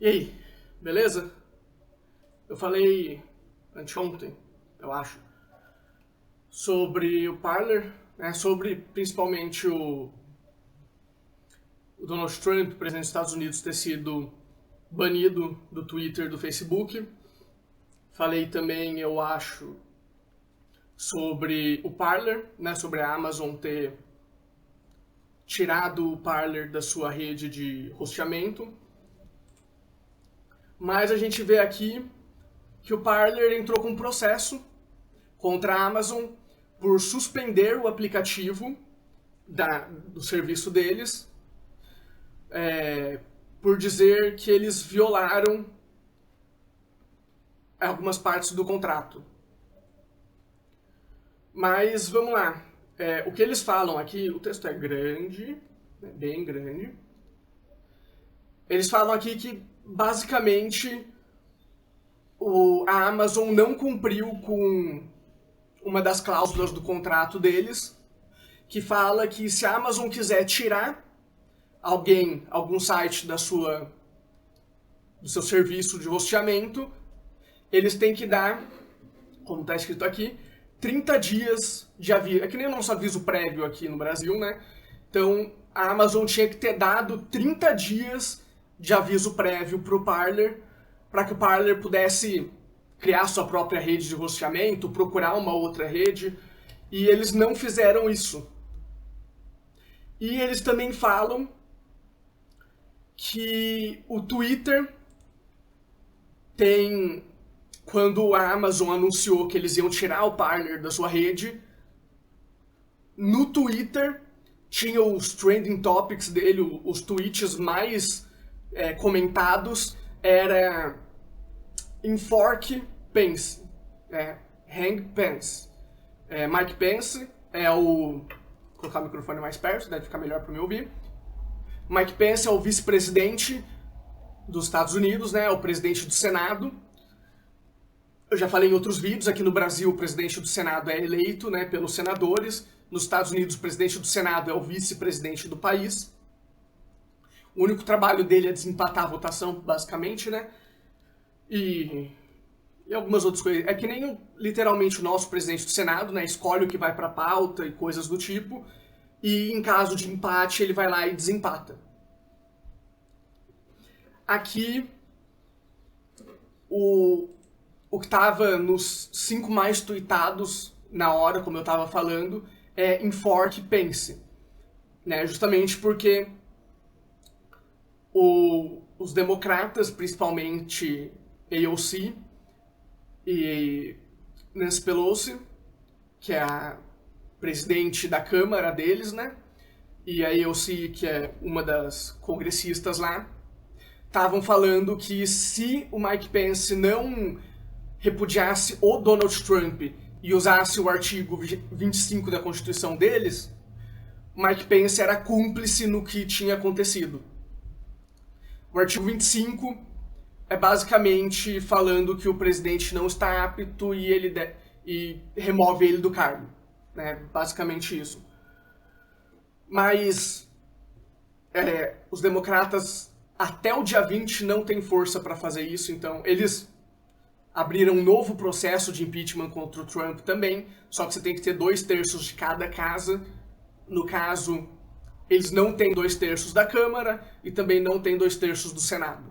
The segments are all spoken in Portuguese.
E aí, beleza? Eu falei anteontem, eu acho, sobre o Parler, né, sobre principalmente o Donald Trump, presidente dos Estados Unidos, ter sido banido do Twitter, do Facebook. Falei também, eu acho, sobre o Parler, né, sobre a Amazon ter tirado o Parler da sua rede de rosteamento. Mas a gente vê aqui que o Parler entrou com um processo contra a Amazon por suspender o aplicativo do serviço deles, por dizer que eles violaram algumas partes do contrato. Mas vamos lá. O que eles falam aqui, o texto é grande, bem grande. Eles falam aqui que basicamente a Amazon não cumpriu com uma das cláusulas do contrato deles, que fala que se a Amazon quiser tirar algum site do seu serviço de hosteamento, eles têm que dar, como está escrito aqui, 30 dias de aviso. É que nem o nosso aviso prévio aqui no Brasil, né? Então, a Amazon tinha que ter dado 30 dias de aviso prévio para o Parler, para que o Parler pudesse criar sua própria rede de rosteamento, procurar uma outra rede, e eles não fizeram isso. E eles também falam que o Twitter tem... Quando a Amazon anunciou que eles iam tirar o Parler da sua rede, no Twitter tinha os trending topics dele, os tweets mais comentados, era Enforque Pence, Hang Pence. Mike Pence é o... Vou colocar o microfone mais perto, deve ficar melhor para me ouvir. Mike Pence é o vice-presidente dos Estados Unidos, né, é o presidente do Senado. Eu já falei em outros vídeos, aqui no Brasil o presidente do Senado é eleito, né, pelos senadores. Nos Estados Unidos o presidente do Senado é o vice-presidente do país. O único trabalho dele é desempatar a votação, basicamente, né? E algumas outras coisas. É que nem literalmente o nosso presidente do Senado, né, escolhe o que vai para a pauta e coisas do tipo. E em caso de empate ele vai lá e desempata. Aqui o que estava nos 5 mais tweetados na hora, como eu estava falando, é Enforque Pence. Né? Justamente porque os democratas, principalmente AOC e Nancy Pelosi, que é a presidente da Câmara deles, né? E a AOC, que é uma das congressistas lá, estavam falando que se o Mike Pence não repudiasse o Donald Trump e usasse o artigo 25 da Constituição deles, Mike Pence era cúmplice no que tinha acontecido. O artigo 25 é basicamente falando que o presidente não está apto e remove ele do cargo. Né? Basicamente isso. Mas os democratas até o dia 20 não têm força para fazer isso, então eles abriram um novo processo de impeachment contra o Trump também, só que você tem que ter 2/3 de cada casa. No caso, eles não têm 2/3 da Câmara e também não têm 2/3 do Senado.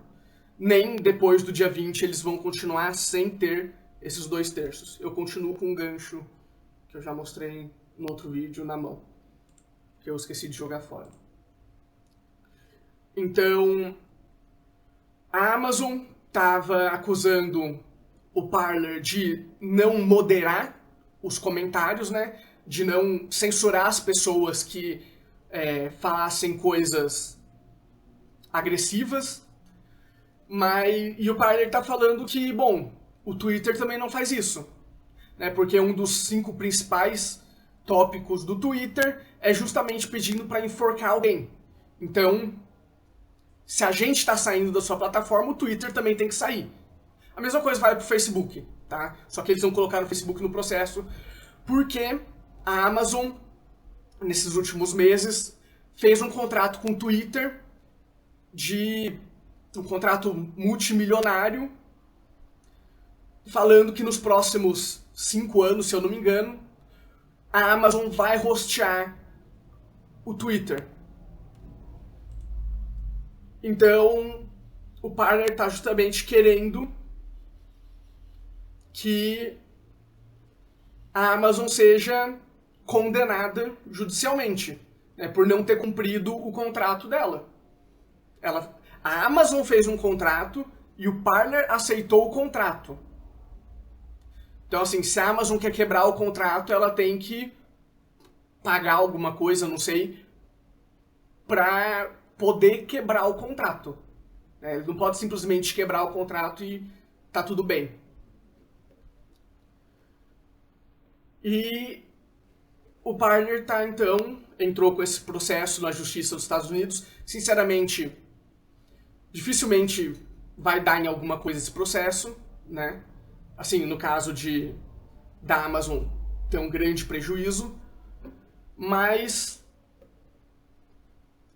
Nem depois do dia 20 eles vão continuar sem ter esses 2/3. Eu continuo com um gancho que eu já mostrei no outro vídeo na mão, que eu esqueci de jogar fora. Então, a Amazon estava acusando o Parler de não moderar os comentários, né? De não censurar as pessoas que falassem coisas agressivas. E o Parler está falando que, bom, o Twitter também não faz isso. Né? Porque um dos 5 principais tópicos do Twitter é justamente pedindo para enforcar alguém. Então, se a gente está saindo da sua plataforma, o Twitter também tem que sair. A mesma coisa vale para o Facebook, tá? Só que eles vão colocar o Facebook no processo porque a Amazon, nesses últimos meses, fez um contrato com o Twitter de um contrato multimilionário, falando que nos próximos 5 anos, se eu não me engano, a Amazon vai hostear o Twitter. Então, o partner está justamente querendo que a Amazon seja condenada judicialmente, né, por não ter cumprido o contrato dela. A Amazon fez um contrato e o partner aceitou o contrato. Então, assim, se a Amazon quer quebrar o contrato, ela tem que pagar alguma coisa, não sei, para poder quebrar o contrato. Ele não pode simplesmente quebrar o contrato e tá tudo bem. E o partner entrou com esse processo na justiça dos Estados Unidos. Sinceramente, dificilmente vai dar em alguma coisa esse processo, né? Assim, no caso da Amazon ter um grande prejuízo, mas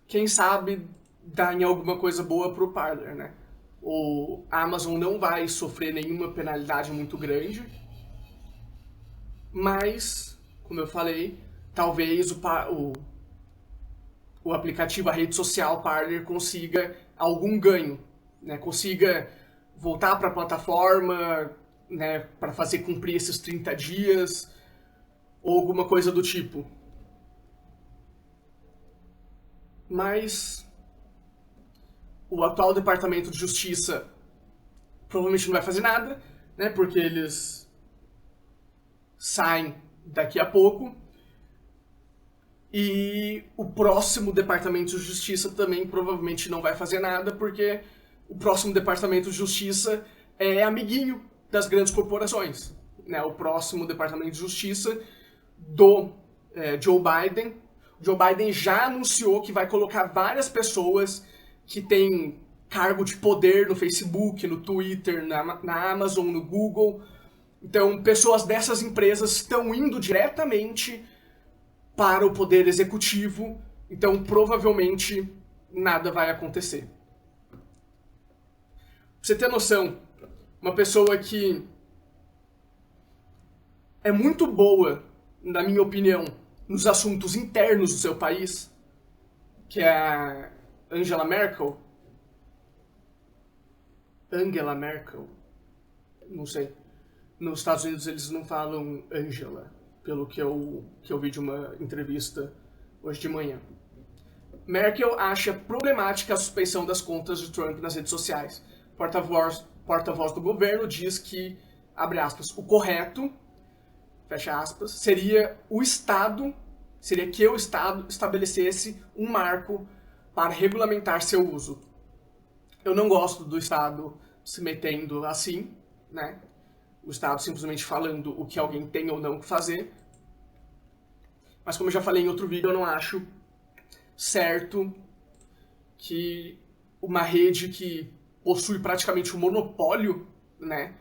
quem sabe dá em alguma coisa boa pro partner, né? A Amazon não vai sofrer nenhuma penalidade muito grande, mas, como eu falei, talvez o aplicativo, a rede social partner consiga algum ganho, né? Consiga voltar para a plataforma, né, para fazer cumprir esses 30 dias, ou alguma coisa do tipo. Mas o atual Departamento de Justiça provavelmente não vai fazer nada, né, porque eles saem daqui a pouco. E o próximo Departamento de Justiça também provavelmente não vai fazer nada, porque o próximo Departamento de Justiça é amiguinho das grandes corporações, né? O próximo Departamento de Justiça do Joe Biden. O Joe Biden já anunciou que vai colocar várias pessoas que têm cargo de poder no Facebook, no Twitter, na Amazon, no Google. Então, pessoas dessas empresas estão indo diretamente para o poder executivo, então provavelmente nada vai acontecer. Pra você ter noção, uma pessoa que é muito boa, na minha opinião, nos assuntos internos do seu país, que é a Angela Merkel, não sei. Nos Estados Unidos eles não falam Angela, pelo que eu vi de uma entrevista hoje de manhã. Merkel acha problemática a suspeição das contas de Trump nas redes sociais. Porta-voz do governo diz que, abre aspas, o correto, fecha aspas, seria que o Estado estabelecesse um marco para regulamentar seu uso. Eu não gosto do Estado se metendo assim, né? O Estado simplesmente falando o que alguém tem ou não que fazer. Mas como eu já falei em outro vídeo, eu não acho certo que uma rede que possui praticamente um monopólio, né,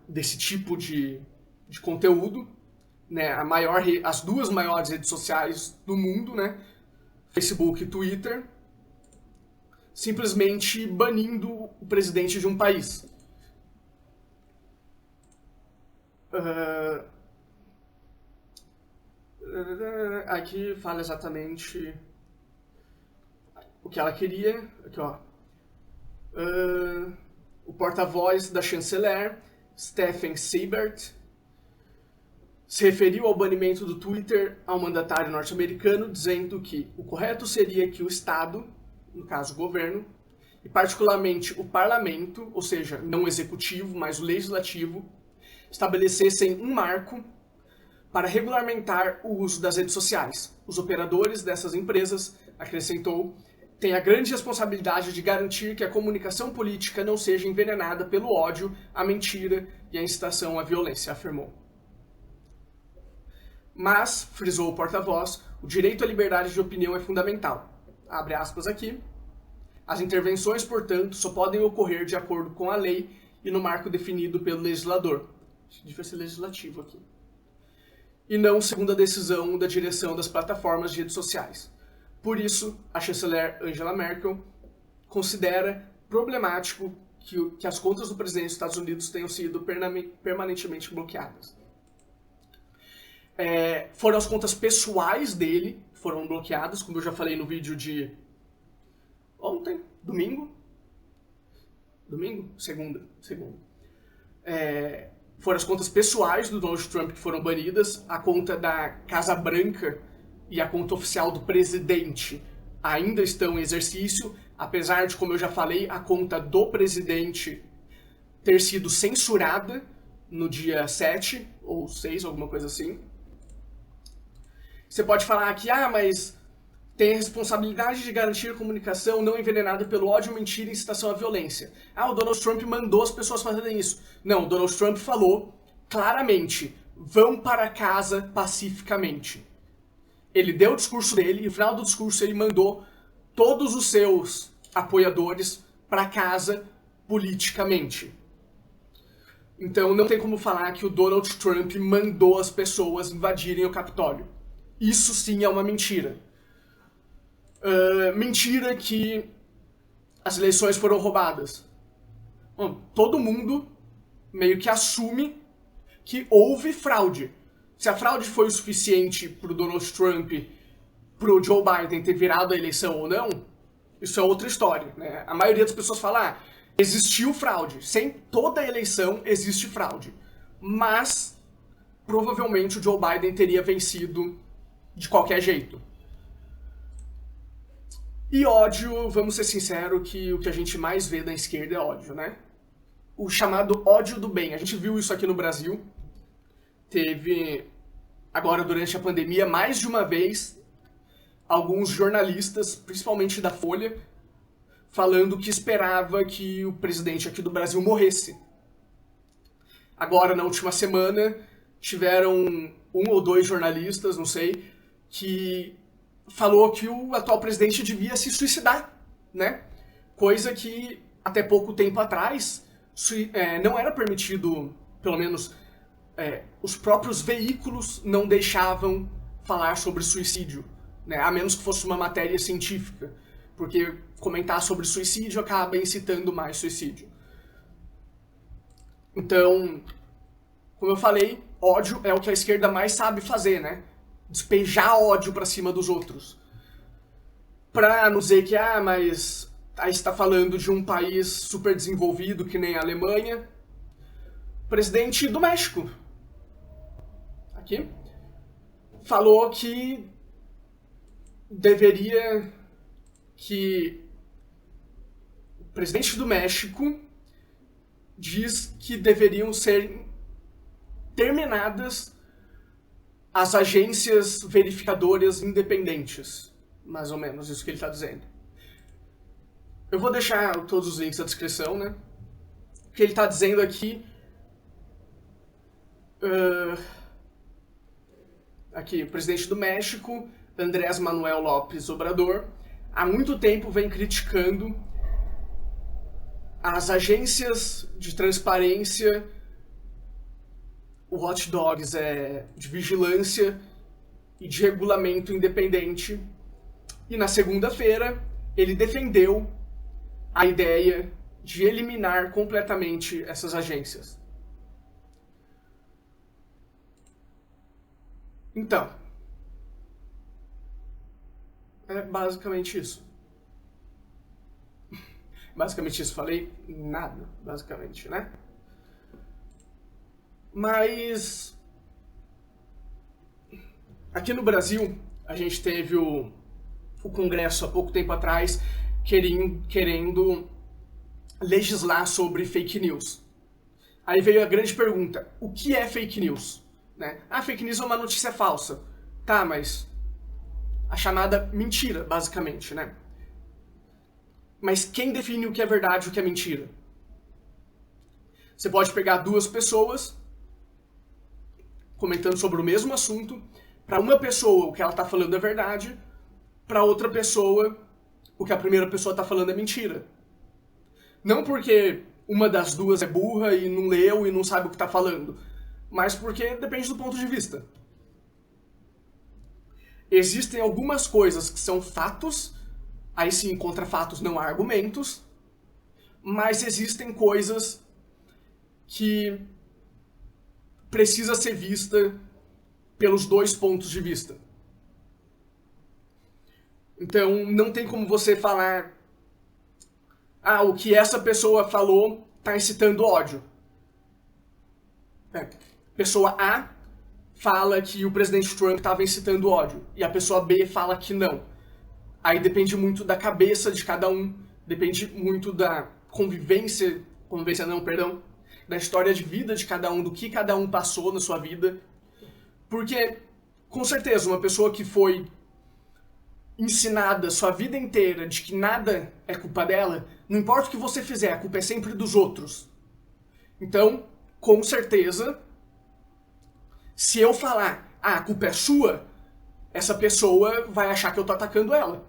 desse tipo de conteúdo, né, as duas maiores redes sociais do mundo, né, Facebook e Twitter, simplesmente banindo o presidente de um país. Aqui fala exatamente o que ela queria. Aqui, ó. O porta-voz da chanceler, Stephen Seibert, se referiu ao banimento do Twitter ao mandatário norte-americano, dizendo que o correto seria que o Estado, no caso o governo, e particularmente o parlamento, ou seja, não o executivo, mas o legislativo, estabelecessem um marco para regulamentar o uso das redes sociais. Os operadores dessas empresas, acrescentou, têm a grande responsabilidade de garantir que a comunicação política não seja envenenada pelo ódio, a mentira e a incitação à violência, afirmou. Mas, frisou o porta-voz, o direito à liberdade de opinião é fundamental. Abre aspas aqui. As intervenções, portanto, só podem ocorrer de acordo com a lei e no marco definido pelo legislador. Devia ser legislativo aqui. E não segundo a decisão da direção das plataformas de redes sociais. Por isso, a chanceler Angela Merkel considera problemático que as contas do presidente dos Estados Unidos tenham sido permanentemente bloqueadas. Foram as contas pessoais dele que foram bloqueadas, como eu já falei no vídeo de ontem, domingo? Segunda. Foram as contas pessoais do Donald Trump que foram banidas, a conta da Casa Branca e a conta oficial do presidente ainda estão em exercício, apesar de, como eu já falei, a conta do presidente ter sido censurada no dia 7 ou 6, alguma coisa assim. Você pode falar que, mas tem a responsabilidade de garantir comunicação não envenenada pelo ódio, mentira e incitação à violência. O Donald Trump mandou as pessoas fazerem isso. Não, o Donald Trump falou claramente, vão para casa pacificamente. Ele deu o discurso dele e no final do discurso ele mandou todos os seus apoiadores para casa politicamente. Então não tem como falar que o Donald Trump mandou as pessoas invadirem o Capitólio. Isso sim é uma mentira. Mentira que as eleições foram roubadas. Todo mundo meio que assume que houve fraude. Se a fraude foi o suficiente pro Donald Trump, pro Joe Biden ter virado a eleição ou não, isso é outra história, né? A maioria das pessoas fala, existiu fraude. Sem toda eleição existe fraude. Mas, provavelmente o Joe Biden teria vencido de qualquer jeito. E ódio, vamos ser sinceros, que o que a gente mais vê da esquerda é ódio, né? O chamado ódio do bem. A gente viu isso aqui no Brasil. Teve, agora durante a pandemia, mais de uma vez, alguns jornalistas, principalmente da Folha, falando que esperava que o presidente aqui do Brasil morresse. Agora, na última semana, tiveram um ou dois jornalistas, não sei, que falou que o atual presidente devia se suicidar, né? Coisa que, até pouco tempo atrás, não era permitido, pelo menos os próprios veículos não deixavam falar sobre suicídio, né? A menos que fosse uma matéria científica, porque comentar sobre suicídio acaba incitando mais suicídio. Então, como eu falei, ódio é o que a esquerda mais sabe fazer, né? Despejar ódio pra cima dos outros. Pra não dizer que, mas aí está falando de um país super desenvolvido que nem a Alemanha. Presidente do México, aqui, falou que o presidente do México diz que deveriam ser terminadas as agências verificadoras independentes. Mais ou menos isso que ele está dizendo. Eu vou deixar todos os links na descrição, né? O que ele está dizendo aqui... Aqui, o presidente do México, Andrés Manuel López Obrador, há muito tempo vem criticando as agências de transparência, o Hot Dogs de vigilância e de regulamento independente. E na segunda-feira ele defendeu a ideia de eliminar completamente essas agências. Então, é basicamente isso. Basicamente isso, falei nada, basicamente, né? Mas aqui no Brasil, a gente teve o Congresso há pouco tempo atrás querendo legislar sobre fake news. Aí veio a grande pergunta, o que é fake news? Né? Fake news é uma notícia falsa. Tá, mas a chamada mentira, basicamente, né? Mas quem define o que é verdade e o que é mentira? Você pode pegar duas pessoas comentando sobre o mesmo assunto, para uma pessoa o que ela está falando é verdade, para outra pessoa o que a primeira pessoa está falando é mentira. Não porque uma das duas é burra e não leu e não sabe o que está falando, mas porque depende do ponto de vista. Existem algumas coisas que são fatos, aí sim, contra fatos não há argumentos, mas existem coisas que precisa ser vista pelos dois pontos de vista. Então, não tem como você falar o que essa pessoa falou está incitando ódio. Pessoa A fala que o presidente Trump estava incitando ódio, e a pessoa B fala que não. Aí depende muito da cabeça de cada um, depende muito da da história de vida de cada um, do que cada um passou na sua vida. Porque, com certeza, uma pessoa que foi ensinada sua vida inteira de que nada é culpa dela, não importa o que você fizer, a culpa é sempre dos outros. Então, com certeza, se eu falar, a culpa é sua, essa pessoa vai achar que eu tô atacando ela.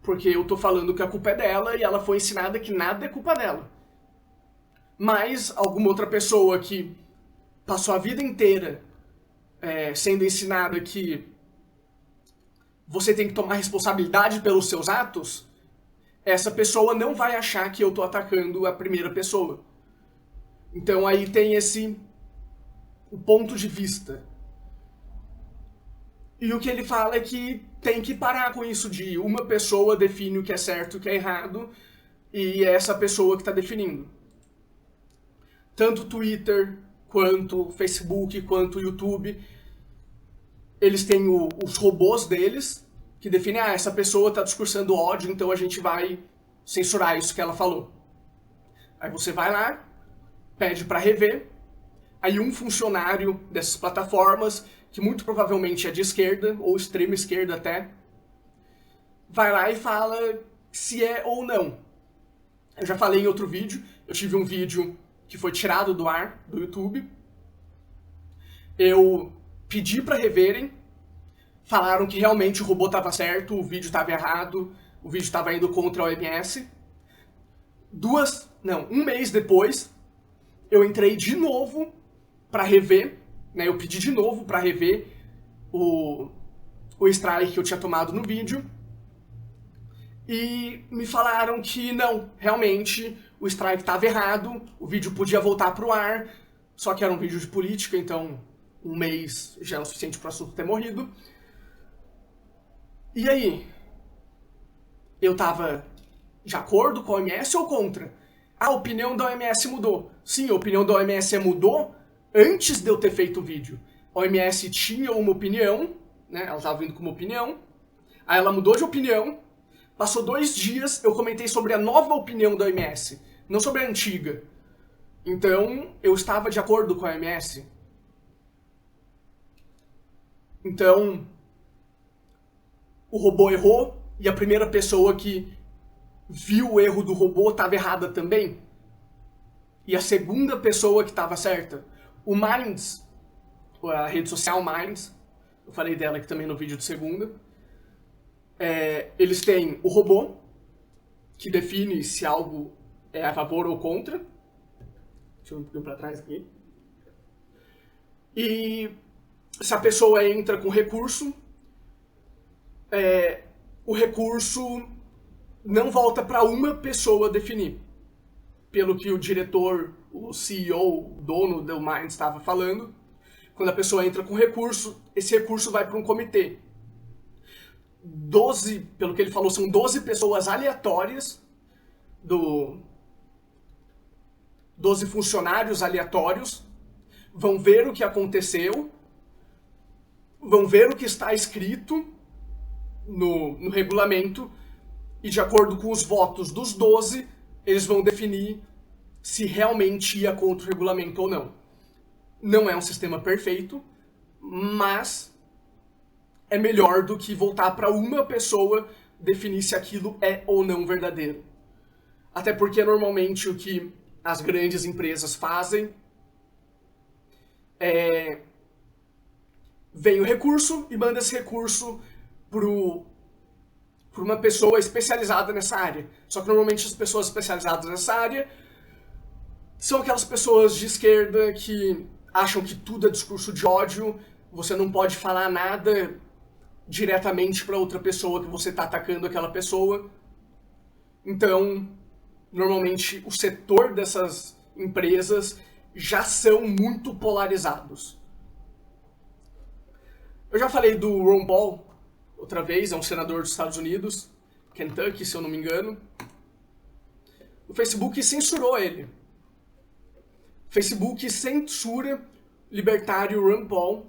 Porque eu tô falando que a culpa é dela e ela foi ensinada que nada é culpa dela. Mas alguma outra pessoa que passou a vida inteira sendo ensinada que você tem que tomar responsabilidade pelos seus atos, essa pessoa não vai achar que eu tô atacando a primeira pessoa. Então aí tem o ponto de vista. E o que ele fala é que tem que parar com isso de uma pessoa define o que é certo e o que é errado, e é essa pessoa que está definindo. Tanto o Twitter, quanto o Facebook, quanto o YouTube, eles têm os robôs deles, que definem, essa pessoa está discursando ódio, então a gente vai censurar isso que ela falou. Aí você vai lá, pede para rever, aí um funcionário dessas plataformas, que muito provavelmente é de esquerda, ou extrema esquerda até, vai lá e fala se é ou não. Eu já falei em outro vídeo, eu tive um vídeo que foi tirado do ar, do YouTube. Eu pedi para reverem, falaram que realmente o robô estava certo, o vídeo estava errado, o vídeo estava indo contra a OMS. Um mês depois, eu entrei de novo para rever, eu pedi de novo para rever o strike que eu tinha tomado no vídeo, e me falaram que não, realmente o strike estava errado, o vídeo podia voltar pro ar, só que era um vídeo de política, então um mês já era o suficiente para o assunto ter morrido. E aí? Eu tava de acordo com a OMS ou contra? A opinião da OMS mudou. Sim, a opinião da OMS mudou antes de eu ter feito o vídeo. A OMS tinha uma opinião, ela estava vindo com uma opinião, aí ela mudou de opinião, passou 2 dias, eu comentei sobre a nova opinião da OMS, não sobre a antiga. Então, eu estava de acordo com a OMS. Então, o robô errou, e a primeira pessoa que viu o erro do robô estava errada também. E a segunda pessoa que estava certa. O Minds, a rede social Minds, eu falei dela aqui também no vídeo de segunda, eles têm o robô, que define se algo é a favor ou contra. Deixa eu ir para trás aqui. E se a pessoa entra com recurso, o recurso não volta para uma pessoa definir. Pelo que o diretor, o CEO, o dono do Minds estava falando, quando a pessoa entra com recurso, esse recurso vai para um comitê. 12, pelo que ele falou, são 12 pessoas aleatórias, 12 funcionários aleatórios, vão ver o que aconteceu, vão ver o que está escrito no regulamento, e de acordo com os votos dos 12, eles vão definir se realmente ia contra o regulamento ou não. Não é um sistema perfeito, mas é melhor do que voltar para uma pessoa definir se aquilo é ou não verdadeiro. Até porque normalmente o que as grandes empresas fazem vem o recurso e manda esse recurso por uma pessoa especializada nessa área. Só que normalmente as pessoas especializadas nessa área são aquelas pessoas de esquerda que acham que tudo é discurso de ódio, você não pode falar nada diretamente para outra pessoa que você está atacando aquela pessoa. Então, normalmente, o setor dessas empresas já são muito polarizados. Eu já falei do Ron Paul outra vez, é um senador dos Estados Unidos, Kentucky, se eu não me engano. O Facebook censurou ele. O Facebook censura o libertário Ron Paul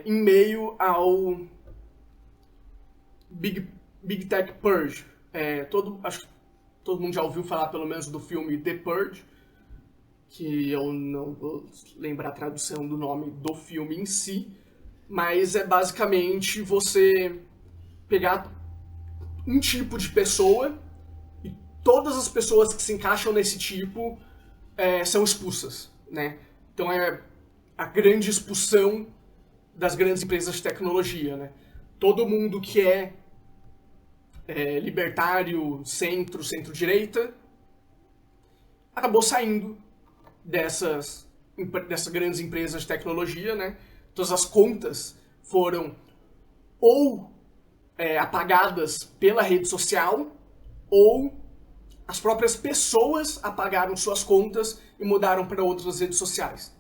em meio ao Big Tech Purge. Acho que todo mundo já ouviu falar pelo menos do filme The Purge, que eu não vou lembrar a tradução do nome do filme em si, mas é basicamente você pegar um tipo de pessoa e todas as pessoas que se encaixam nesse tipo são expulsas, né? Então é a grande expulsão das grandes empresas de tecnologia, né? Todo mundo que é libertário, centro-direita, acabou saindo dessas grandes empresas de tecnologia, né? Todas as contas foram ou apagadas pela rede social, ou as próprias pessoas apagaram suas contas e mudaram para outras redes sociais.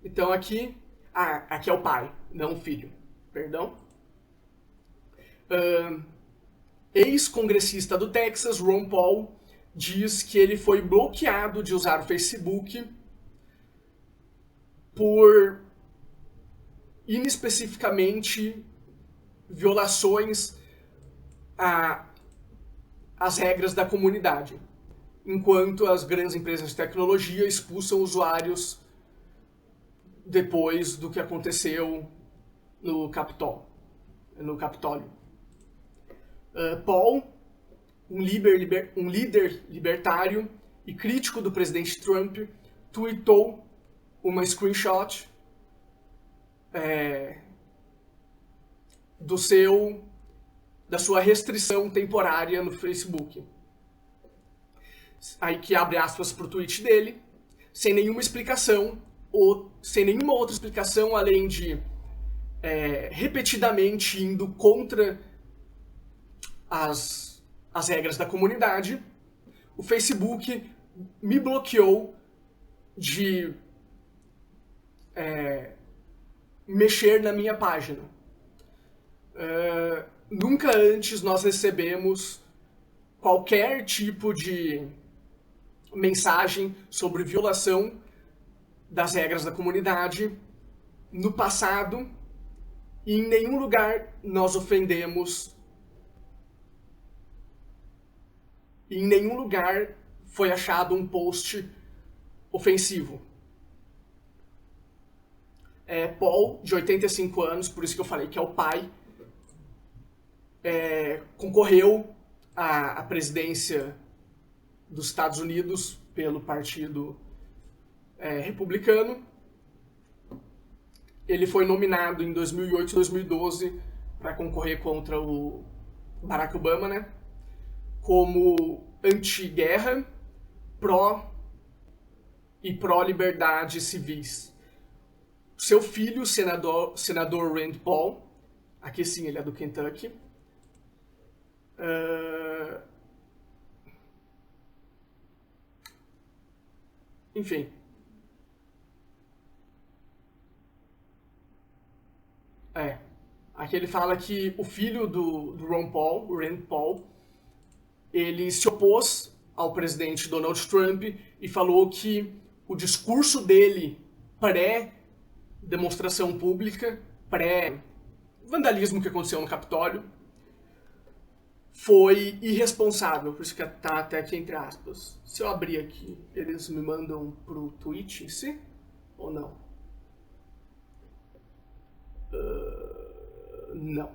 Então aqui é o pai, não o filho, perdão. Ex-congressista do Texas, Ron Paul, diz que ele foi bloqueado de usar o Facebook por inespecificamente violações às regras da comunidade, enquanto as grandes empresas de tecnologia expulsam usuários depois do que aconteceu no Capitólio. Paul, um líder libertário e crítico do presidente Trump, tweetou uma screenshot da sua restrição temporária no Facebook. Aí que abre aspas para o tweet dele, sem nenhuma explicação, ou sem nenhuma outra explicação além de repetidamente indo contra as regras da comunidade. O Facebook me bloqueou de mexer na minha página. Nunca antes nós recebemos qualquer tipo de mensagem sobre violação das regras da comunidade no passado, e em nenhum lugar nós ofendemos, e em nenhum lugar foi achado um post ofensivo. Paul, de 85 anos, por isso que eu falei que é o pai, concorreu à presidência dos Estados Unidos pelo Partido Republicano. Ele foi nominado em 2008 e 2012 para concorrer contra o Barack Obama, né? Como anti-guerra, pró-liberdade civis. Seu filho, senador Rand Paul, aqui sim ele é do Kentucky, enfim. Aqui ele fala que o filho do Ron Paul, o Rand Paul, ele se opôs ao presidente Donald Trump e falou que o discurso dele pré-demonstração pública, pré-vandalismo que aconteceu no Capitólio, foi irresponsável, por isso que tá até aqui entre aspas. Se eu abrir aqui, eles me mandam pro tweet em si? Ou não? Não.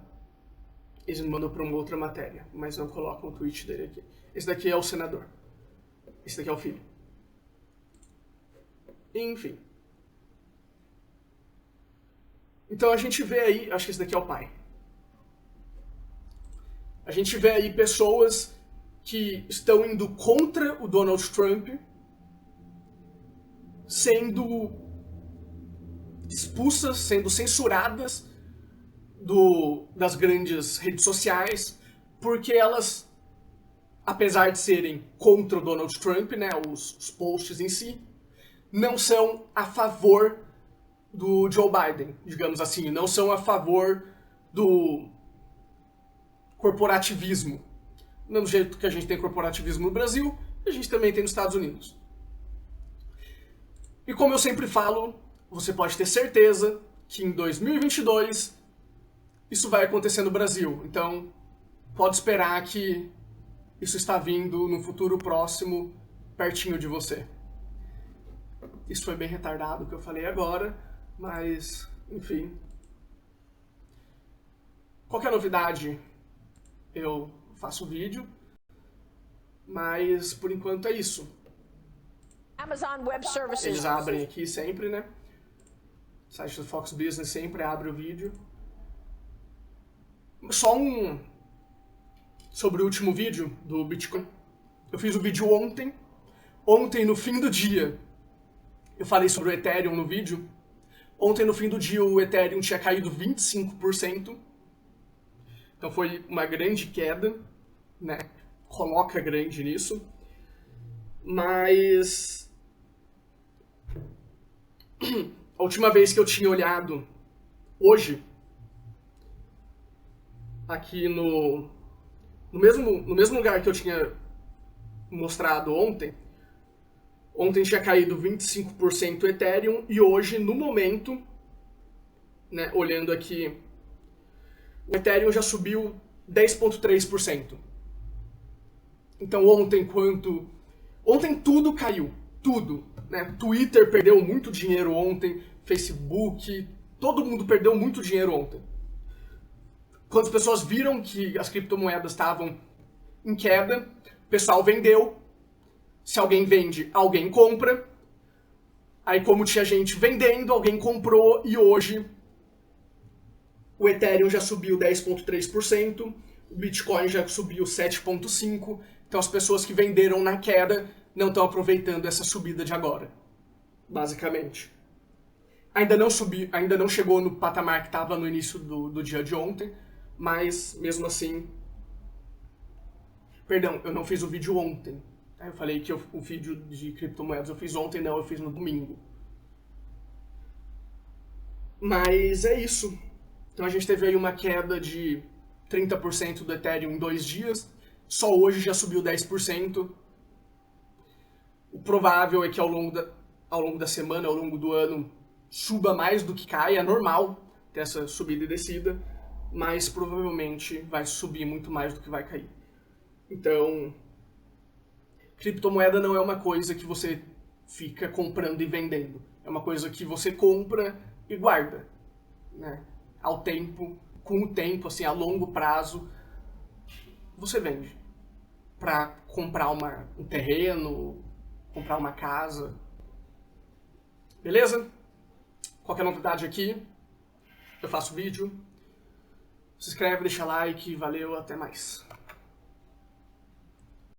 Eles me mandam para uma outra matéria, mas não colocam o tweet dele aqui. Esse daqui é o senador. Esse daqui é o filho. Enfim. Então a gente vê aí, acho que esse daqui é o pai. A gente vê aí pessoas que estão indo contra o Donald Trump, sendo expulsas, sendo censuradas das grandes redes sociais, porque elas, apesar de serem contra o Donald Trump, né, os posts em si, não são a favor do Joe Biden, digamos assim, não são a favor do corporativismo. Do jeito que a gente tem corporativismo no Brasil, a gente também tem nos Estados Unidos. E como eu sempre falo, você pode ter certeza que em 2022 isso vai acontecer no Brasil. Então, pode esperar que isso está vindo no futuro próximo, pertinho de você. Isso foi bem retardado o que eu falei agora, mas, enfim. Qualquer novidade, eu faço vídeo, mas por enquanto é isso. Amazon Web Services. Eles abrem aqui sempre, né? O site do Fox Business sempre abre o vídeo. Só sobre o último vídeo do Bitcoin. Eu fiz o vídeo ontem. Ontem, no fim do dia, eu falei sobre o Ethereum no vídeo. Ontem, no fim do dia, o Ethereum tinha caído 25%. Então foi uma grande queda, né? Coloca grande nisso. Mas a última vez que eu tinha olhado, hoje, aqui no mesmo lugar que eu tinha mostrado ontem tinha caído 25% Ethereum, e hoje, no momento, né, olhando aqui, o Ethereum já subiu 10,3%. Então ontem tudo caiu, tudo, né? Twitter perdeu muito dinheiro ontem, Facebook, todo mundo perdeu muito dinheiro ontem. Quando as pessoas viram que as criptomoedas estavam em queda, o pessoal vendeu. Se alguém vende, alguém compra. Aí, como tinha gente vendendo, alguém comprou, e hoje o Ethereum já subiu 10,3%, o Bitcoin já subiu 7,5%. Então as pessoas que venderam na queda não estão aproveitando essa subida de agora, basicamente. Ainda não chegou no patamar que estava no início do dia de ontem, mas mesmo assim... Perdão, eu não fiz o vídeo ontem. Eu falei que o vídeo de criptomoedas eu fiz ontem, não, eu fiz no domingo. Mas é isso. Então a gente teve aí uma queda de 30% do Ethereum em 2 dias. Só hoje já subiu 10%. O provável é que ao longo da semana, ao longo do ano, suba mais do que cai. É normal ter essa subida e descida, mas provavelmente vai subir muito mais do que vai cair. Então, criptomoeda não é uma coisa que você fica comprando e vendendo. É uma coisa que você compra e guarda, né? Com o tempo, assim, a longo prazo, você vende. Para comprar um terreno, comprar uma casa. Beleza? Qualquer novidade aqui, eu faço vídeo. Se inscreve, deixa like, valeu, até mais.